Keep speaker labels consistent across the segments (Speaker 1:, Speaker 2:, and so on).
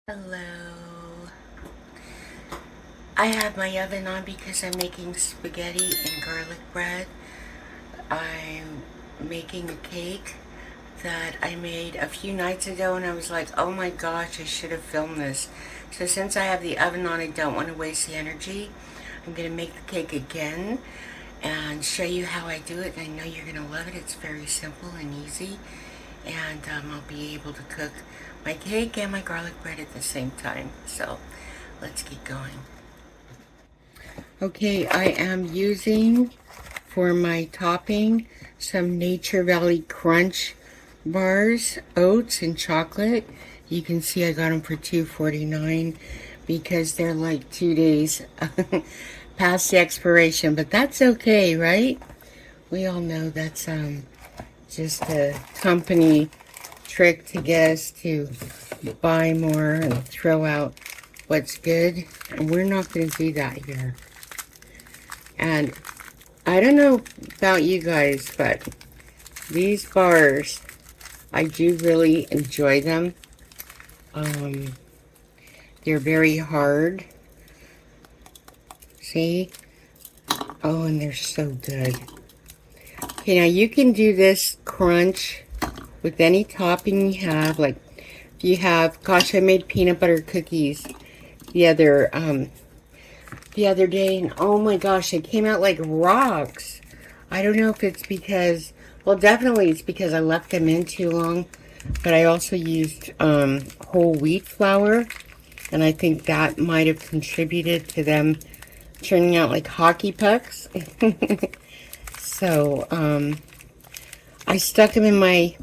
Speaker 1: Hello. I have my oven on because I'm making spaghetti and garlic bread. I'm making a cake that I made a few nights ago and I was like, oh my gosh, I should have filmed this. So since I have the oven on, I don't want to waste the energy. I'm going to make the cake again and show you how I do it. And I know you're going to love it. It's very simple and easy. And I'll be able to cook my cake and my garlic bread at the same time. So let's get going. Okay, I am using for my topping some Nature Valley Crunch bars, oats and chocolate. You can see I got them for $2.49 because they're like 2 days past the expiration, but that's okay, right? We all know that's just a company trick to get us to buy more and throw out what's good, and we're not going to do that here. And I don't know about you guys, but these bars, I do really enjoy them. They're very hard. See? Oh, and they're so good. Okay, now you can do this crunch with any topping you have. Like, if you have, gosh, I made peanut butter cookies the other day, and oh my gosh, they came out like rocks. I don't know if it's because, well, definitely it's because I left them in too long, but I also used whole wheat flour, and I think that might have contributed to them turning out like hockey pucks. So I stuck them in my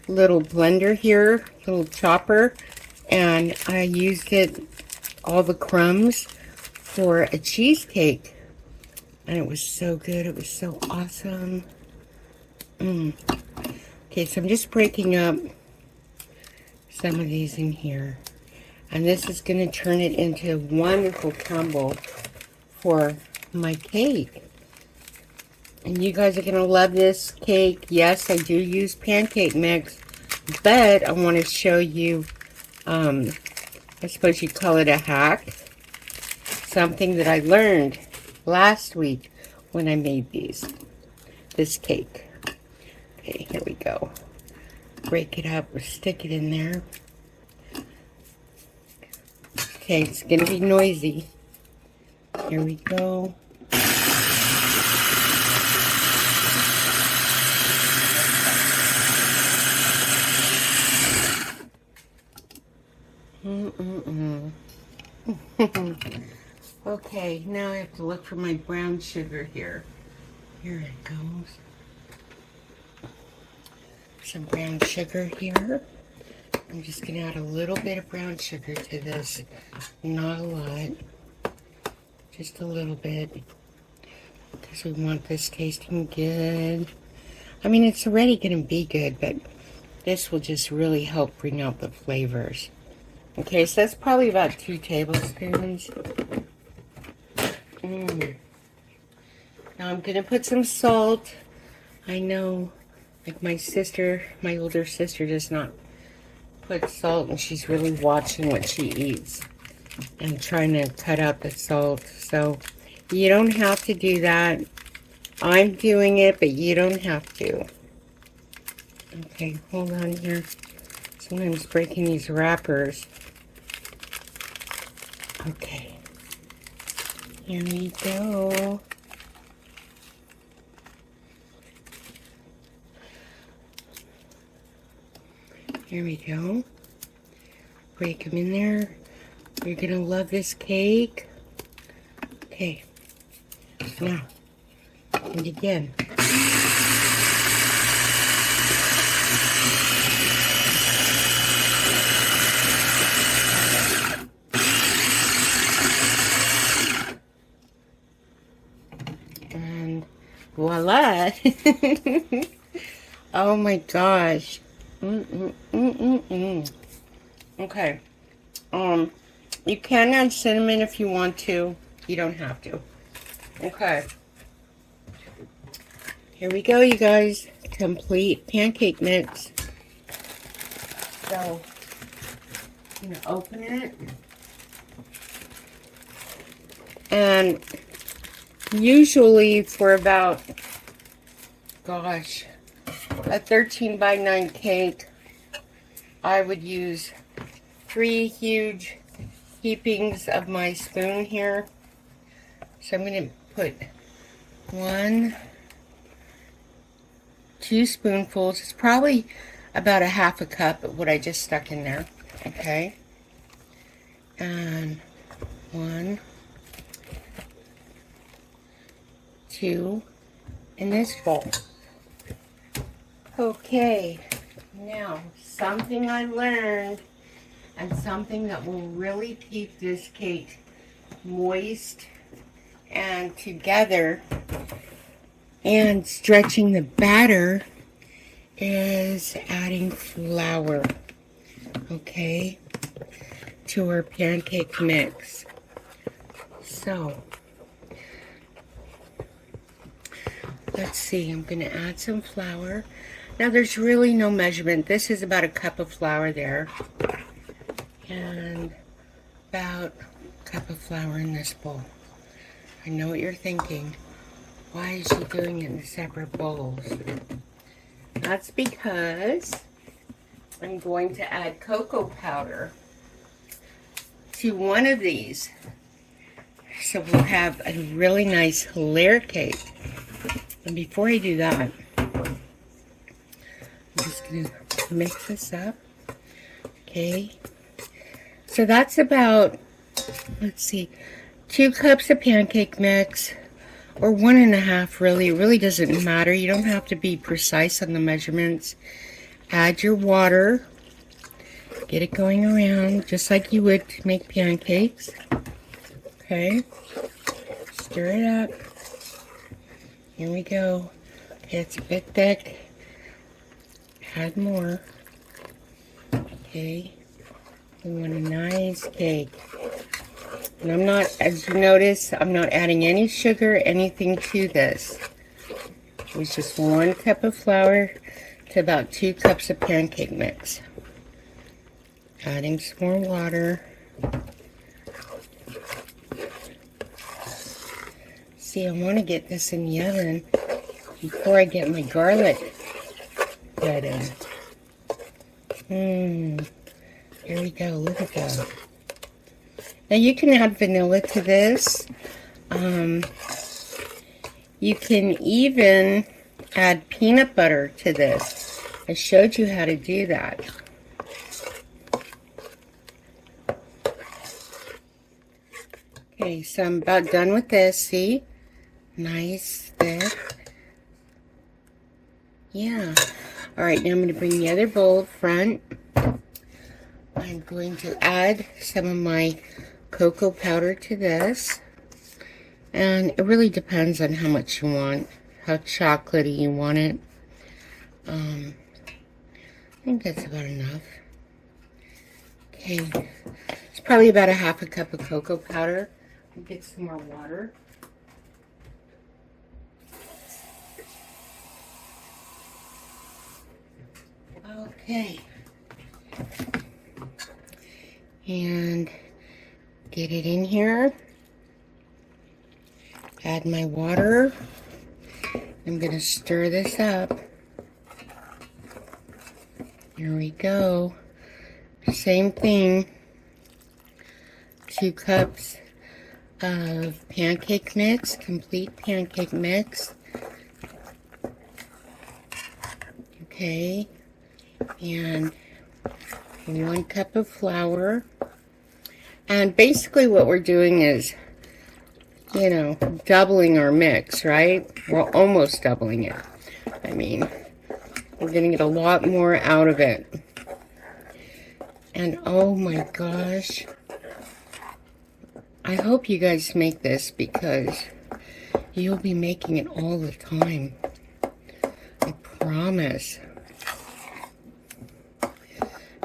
Speaker 1: little blender here, little chopper, and I used all the crumbs for a cheesecake, and it was so good. It was so awesome. Okay, so I'm just breaking up some of these in here, and this is going to turn it into a wonderful crumble for my cake. And you guys are going to love this cake. Yes, I do use pancake mix, but I want to show you, I suppose you'd call it a hack. Something that I learned last week when I made this cake. Okay, here we go. Break it up, stick it in there. Okay, it's gonna be noisy. Here we go. Okay, now I have to look for my brown sugar here. Here it goes. Some brown sugar here. I'm just going to add a little bit of brown sugar to this. Not a lot. Just a little bit. Because we want this tasting good. I mean, it's already going to be good, but this will just really help bring out the flavors. Okay, so that's probably about 2 tablespoons. Now I'm going to put some salt. I know, like my older sister does not put salt, and she's really watching what she eats and trying to cut out the salt. So you don't have to do that. I'm doing it, but you don't have to. Okay, hold on here. Sometimes breaking these wrappers. Okay. Here we go. Here we go. Break them in there. You're gonna love this cake. Okay. Now, and again. And voila. Oh my gosh. Okay. You can add cinnamon if you want to. You don't have to. Okay. Here we go, you guys. Complete pancake mix. So, I'm going to open it. And usually for about, gosh, a 13 by 9 cake, I would use 3 huge heapings of my spoon here. So I'm going to put 2 spoonfuls. It's probably about a half a cup of what I just stuck in there. Okay. And 1, 2 in this bowl. Okay. Now, something I learned, and something that will really keep this cake moist and together and stretching the batter, is adding flour, okay, to our pancake mix. So, let's see, I'm going to add some flour. Now, there's really no measurement. This is about a cup of flour there. And about a cup of flour in this bowl. I know what you're thinking. Why is she doing it in separate bowls? That's because I'm going to add cocoa powder to one of these. So we'll have a really nice layer cake. And before I do that, I'm just going to mix this up. Okay. So that's about, let's see, 2 cups of pancake mix, or 1.5 really. It really doesn't matter. You don't have to be precise on the measurements. Add your water. Get it going around just like you would to make pancakes. Okay. Stir it up. Here we go. Okay, it's a bit thick. Add more. Okay. We want a nice cake. And I'm not, as you notice, I'm not adding any sugar, anything to this. It's just 1 cup of flour to about 2 cups of pancake mix. Adding some more water. See, I want to get this in the oven before I get my garlic bread in. Here we go, look at that. Now you can add vanilla to this. You can even add peanut butter to this. I showed you how to do that. Okay, so I'm about done with this, see? Nice, thick. Yeah. Alright, now I'm going to bring the other bowl up front. I'm going to add some of my cocoa powder to this. And it really depends on how much you want, how chocolatey you want it. I think that's about enough. Okay, it's probably about a half a cup of cocoa powder. I'll get some more water. Okay. And get it in here. Add my water. I'm going to stir this up. Here we go. Same thing. 2 cups of pancake mix, complete pancake mix. Okay. And 1 cup of flour. And basically what we're doing is, you know, doubling our mix, right? We're almost doubling it. I mean, we're going to get a lot more out of it. And oh my gosh, I hope you guys make this because you'll be making it all the time. I promise.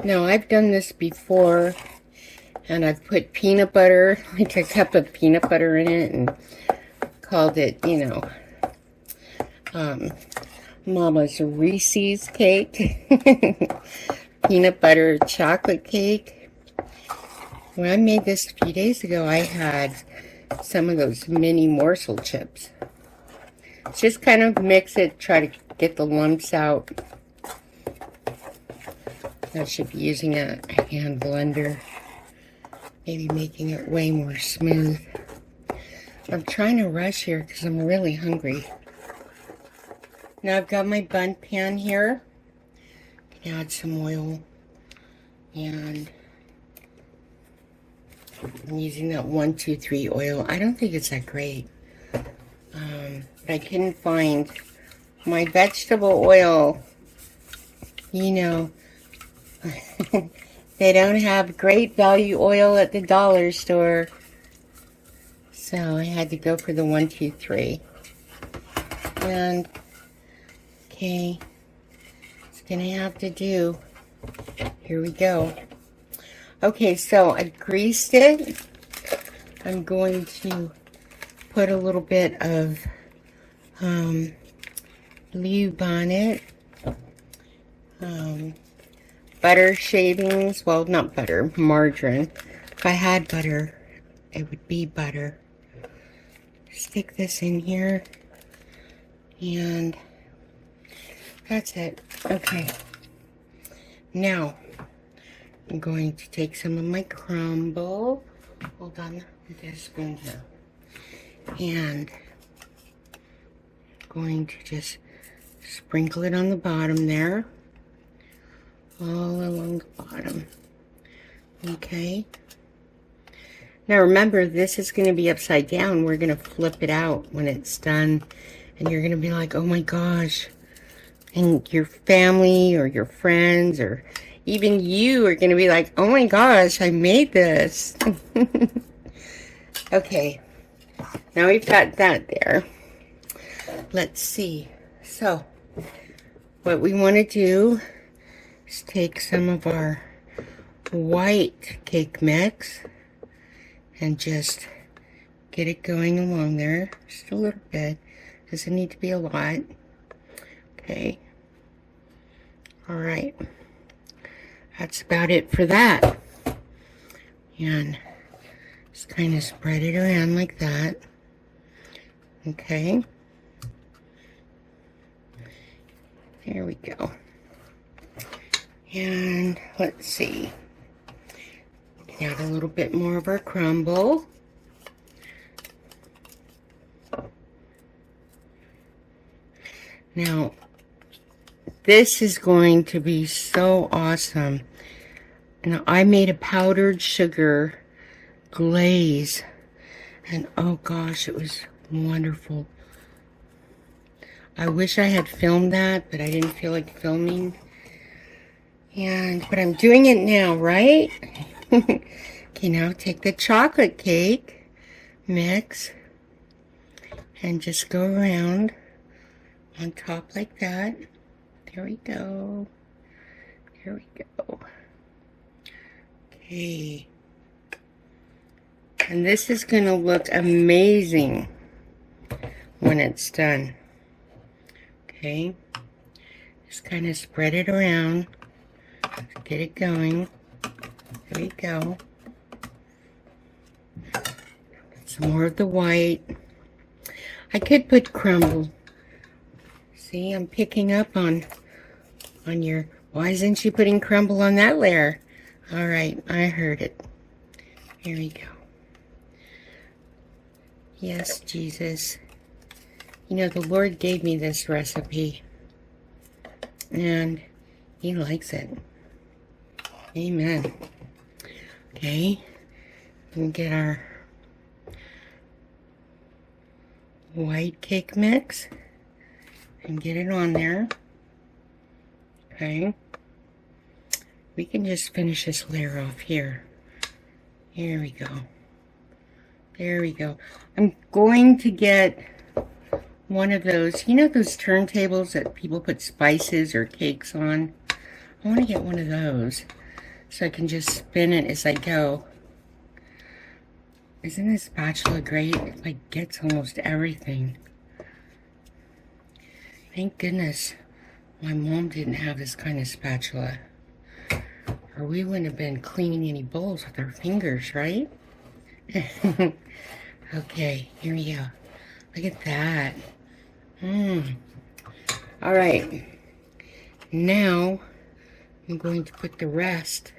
Speaker 1: Now, I've done this before, and I've put peanut butter, like a cup of peanut butter in it, and called it, you know, Mama's Reese's cake. Peanut butter chocolate cake. When I made this a few days ago, I had some of those mini morsel chips. Just kind of mix it, try to get the lumps out. I should be using a hand blender, maybe making it way more smooth. I'm trying to rush here because I'm really hungry. Now I've got my bun pan here. Add some oil, and I'm using that 1-2-3 oil. I don't think it's that great, but I couldn't find my vegetable oil. You know, they don't have great value oil at the dollar store, so I had to go for the 1-2-3. And okay, it's gonna have to do. Here we go. Okay, so I greased it. I'm going to put a little bit of lube on it. Butter shavings. Well, not butter, margarine. If I had butter, it would be butter. Stick this in here. And that's it. Okay. Now, I'm going to take some of my crumble. Hold on, get a spoon here. And I'm going to just sprinkle it on the bottom there. All along the bottom. Okay. Now remember, this is going to be upside down. We're going to flip it out when it's done. And you're going to be like, oh my gosh. And your family or your friends or even you are going to be like, oh my gosh, I made this. Okay. Now we've got that there. Let's see. So, what we want to do is take some of our white cake mix and just get it going along there. Just a little bit. Doesn't need to be a lot. Okay. All right. That's about it for that. And just kind of spread it around like that. Okay. There we go. And let's see. Add a little bit more of our crumble. Now, this is going to be so awesome. And I made a powdered sugar glaze. And oh gosh, it was wonderful. I wish I had filmed that, but I didn't feel like filming. But I'm doing it now, right? Okay, now take the chocolate cake mix and just go around on top like that. There we go. There we go. Okay. And this is going to look amazing when it's done. Okay. Just kind of spread it around. Get it going. There we go. Some more of the white. I could put crumble. See, I'm picking up on your... Why isn't she putting crumble on that layer? All right, I heard it. Here we go. Yes, Jesus. You know, the Lord gave me this recipe. And He likes it. Amen. Okay. And get our white cake mix. And get it on there. Okay. We can just finish this layer off here. Here we go. There we go. I'm going to get one of those, you know those turntables that people put spices or cakes on? I want to get one of those so I can just spin it as I go. Isn't this spatula great? It like gets almost everything. Thank goodness my mom didn't have this kind of spatula. or we wouldn't have been cleaning any bowls with our fingers, right? Okay, here we go. Look at that. All right. Now, I'm going to put the rest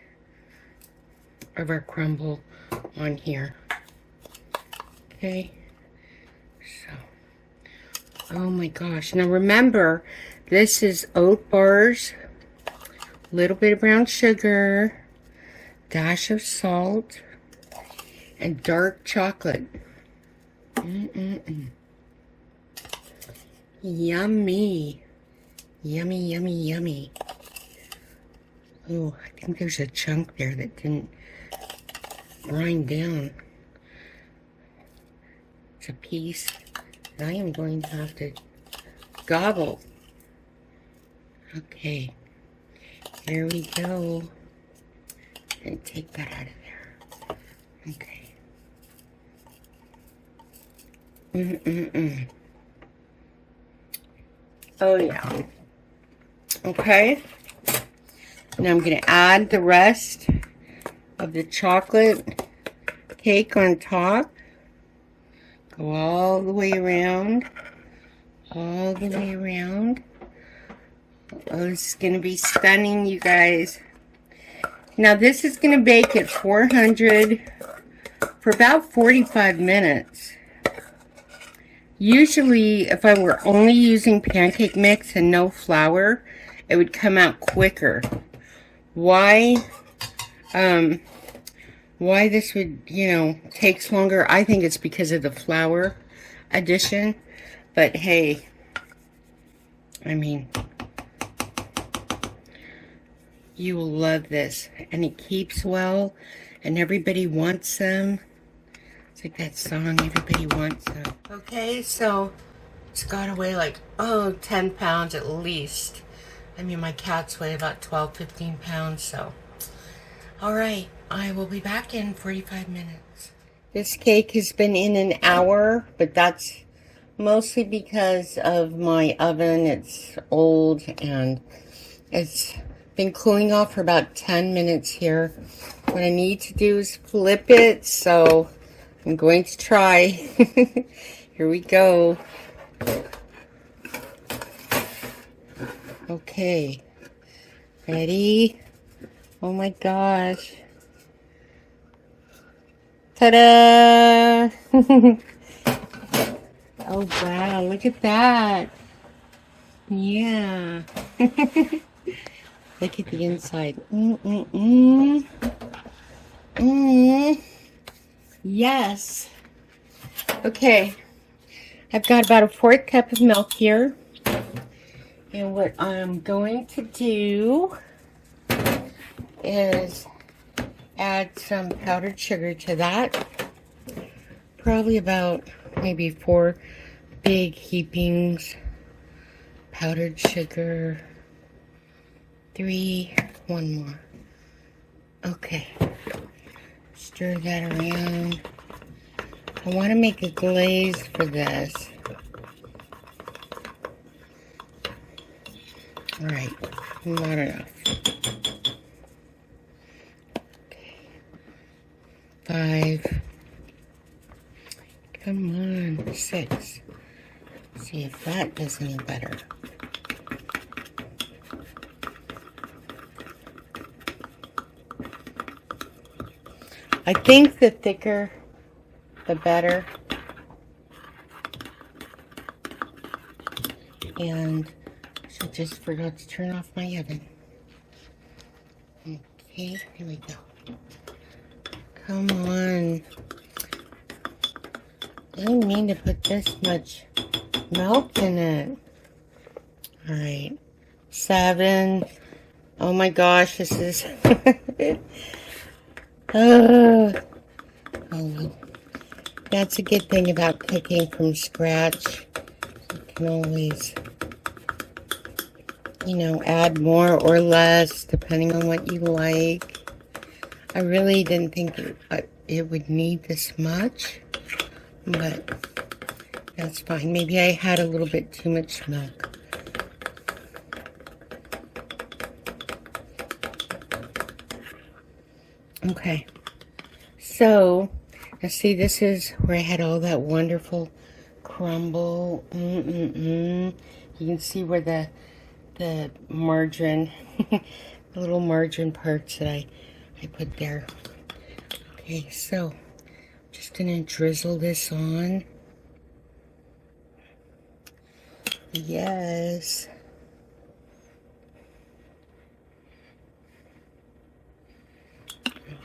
Speaker 1: of our crumble on here. Okay. So, oh my gosh. Now remember, this is oat bars, a little bit of brown sugar, dash of salt, and dark chocolate. Yummy. Yummy, yummy, yummy. Oh, I think there's a chunk there that didn't grind down. It's a piece that I am going to have to gobble. Okay, here we go. And take that out of there. Okay. Oh yeah. Okay. Now I'm going to add the rest of the chocolate cake on top. Go all the way around. All the way around. Oh, this is going to be stunning, you guys. Now this is going to bake at 400 for about 45 minutes. Usually, if I were only using pancake mix and no flour, it would come out quicker. Why this would, takes longer, I think it's because of the flour addition. But hey, I mean, you will love this. And it keeps well, and everybody wants them. It's like that song, everybody wants them. Okay, so it's got to weigh like, 10 pounds at least. I mean, my cats weigh about 12, 15 pounds, so. All right, I will be back in 45 minutes. This cake has been in an hour, but that's mostly because of my oven. It's old, and it's been cooling off for about 10 minutes here. What I need to do is flip it, so I'm going to try. Here we go. Okay. Ready? Oh my gosh. Ta-da! Oh wow, look at that. Yeah. Look at the inside. Yes. Okay. I've got about a 1/4 cup of milk here. And what I'm going to do is add some powdered sugar to that. Probably about maybe 4 big heapings. Powdered sugar. 3, 1 more. Okay. Stir that around. I want to make a glaze for this. Alright, not enough. Okay. 5. Come on, 6. See if that does any better. I think the thicker, the better. And I just forgot to turn off my oven. Okay, here we go. Come on. I didn't mean to put this much milk in it. Alright. 7. Oh my gosh, this is... Oh, that's a good thing about cooking from scratch. You can always, add more or less depending on what you like. I really didn't think it would need this much, but that's fine. Maybe I had a little bit too much milk. Okay, so now see, this is where I had all that wonderful crumble. You can see where the margarine, the little margarine parts that I put there. Okay, so I'm just gonna drizzle this on. Yes.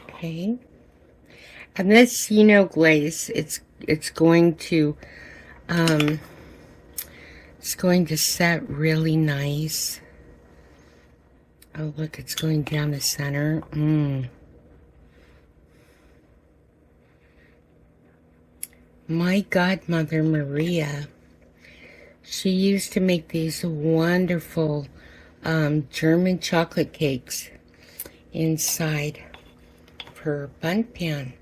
Speaker 1: Okay. And this, glaze, it's going to set really nice. Oh, look, it's going down the center. My godmother, Maria, she used to make these wonderful German chocolate cakes inside of her bun pan.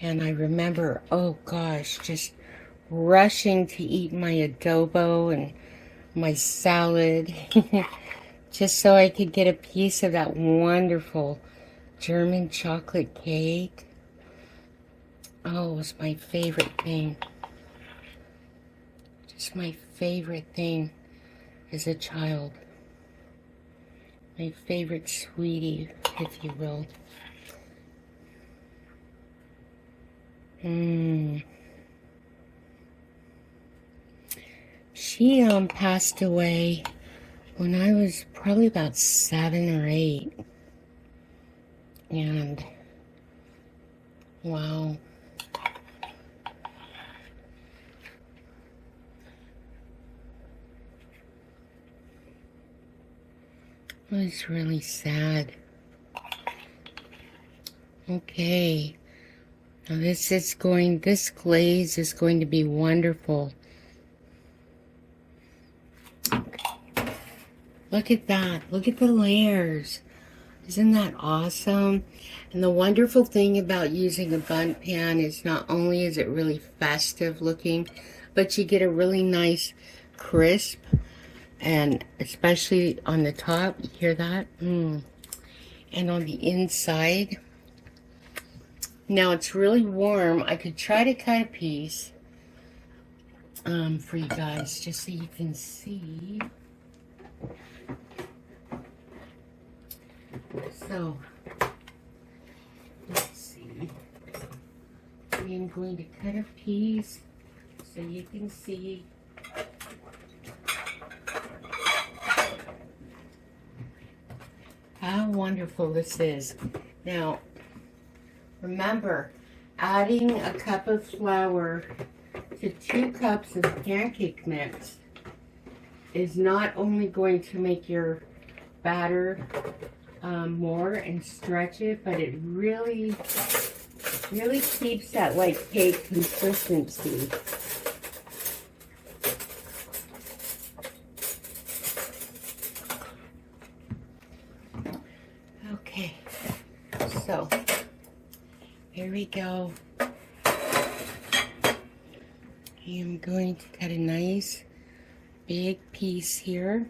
Speaker 1: And I remember, oh gosh, just rushing to eat my adobo and my salad just so I could get a piece of that wonderful German chocolate cake. Oh, it was my favorite thing. Just my favorite thing as a child. My favorite sweetie, if you will. She passed away when I was probably about 7 or 8. And wow. It was really sad. Okay. Now this glaze is going to be wonderful. Look at that. Look at the layers. Isn't that awesome? And the wonderful thing about using a bundt pan is not only is it really festive looking, but you get a really nice crisp, and especially on the top, you hear that? And on the inside. Now it's really warm. I could try to cut a piece for you guys, just so you can see. So, let's see. I am going to cut a piece so you can see. How wonderful this is. Now, remember, adding a cup of flour to 2 cups of pancake mix is not only going to make your batter more and stretch it, but it really keeps that like cake consistency. Okay, so here we go. I am going to cut a nice big piece here.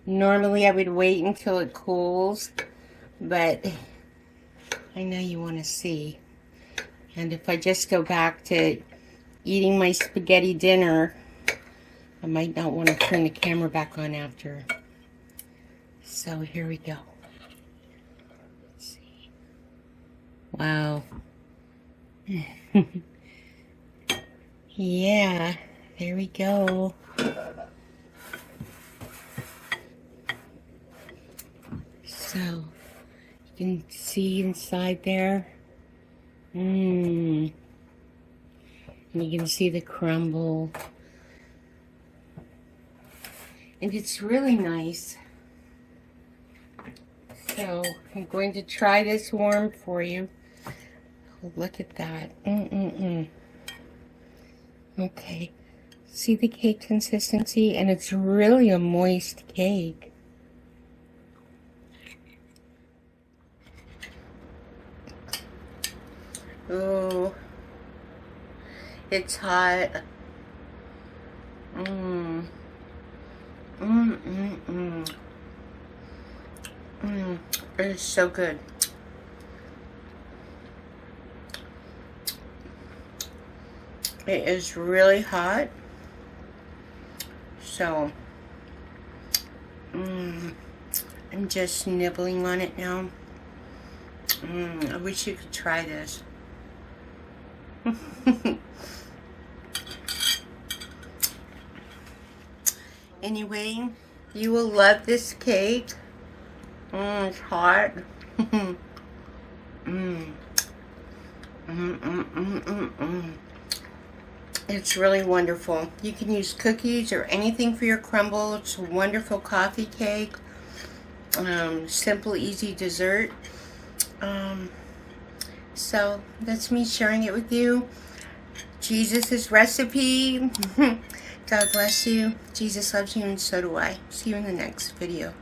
Speaker 1: Normally I would wait until it cools, but I know you want to see. And if I just go back to eating my spaghetti dinner, I might not want to turn the camera back on after. So here we go. Let's see. Wow. Yeah, there we go. So, you can see inside there. And you can see the crumble. And it's really nice. So, I'm going to try this warm for you. Oh, look at that. Okay. See the cake consistency? And it's really a moist cake. Oh, it's hot. Mmm. Mmm, mmm, mmm. Mmm. It is so good. It is really hot. So, I'm just nibbling on it now. I wish you could try this. Anyway, you will love this cake. It's hot. It's really wonderful. You can use cookies or anything for your crumble. It's a wonderful coffee cake. Simple, easy dessert. So that's me sharing it with you. Jesus' recipe. God bless you. Jesus loves you, and so do I. See you in the next video.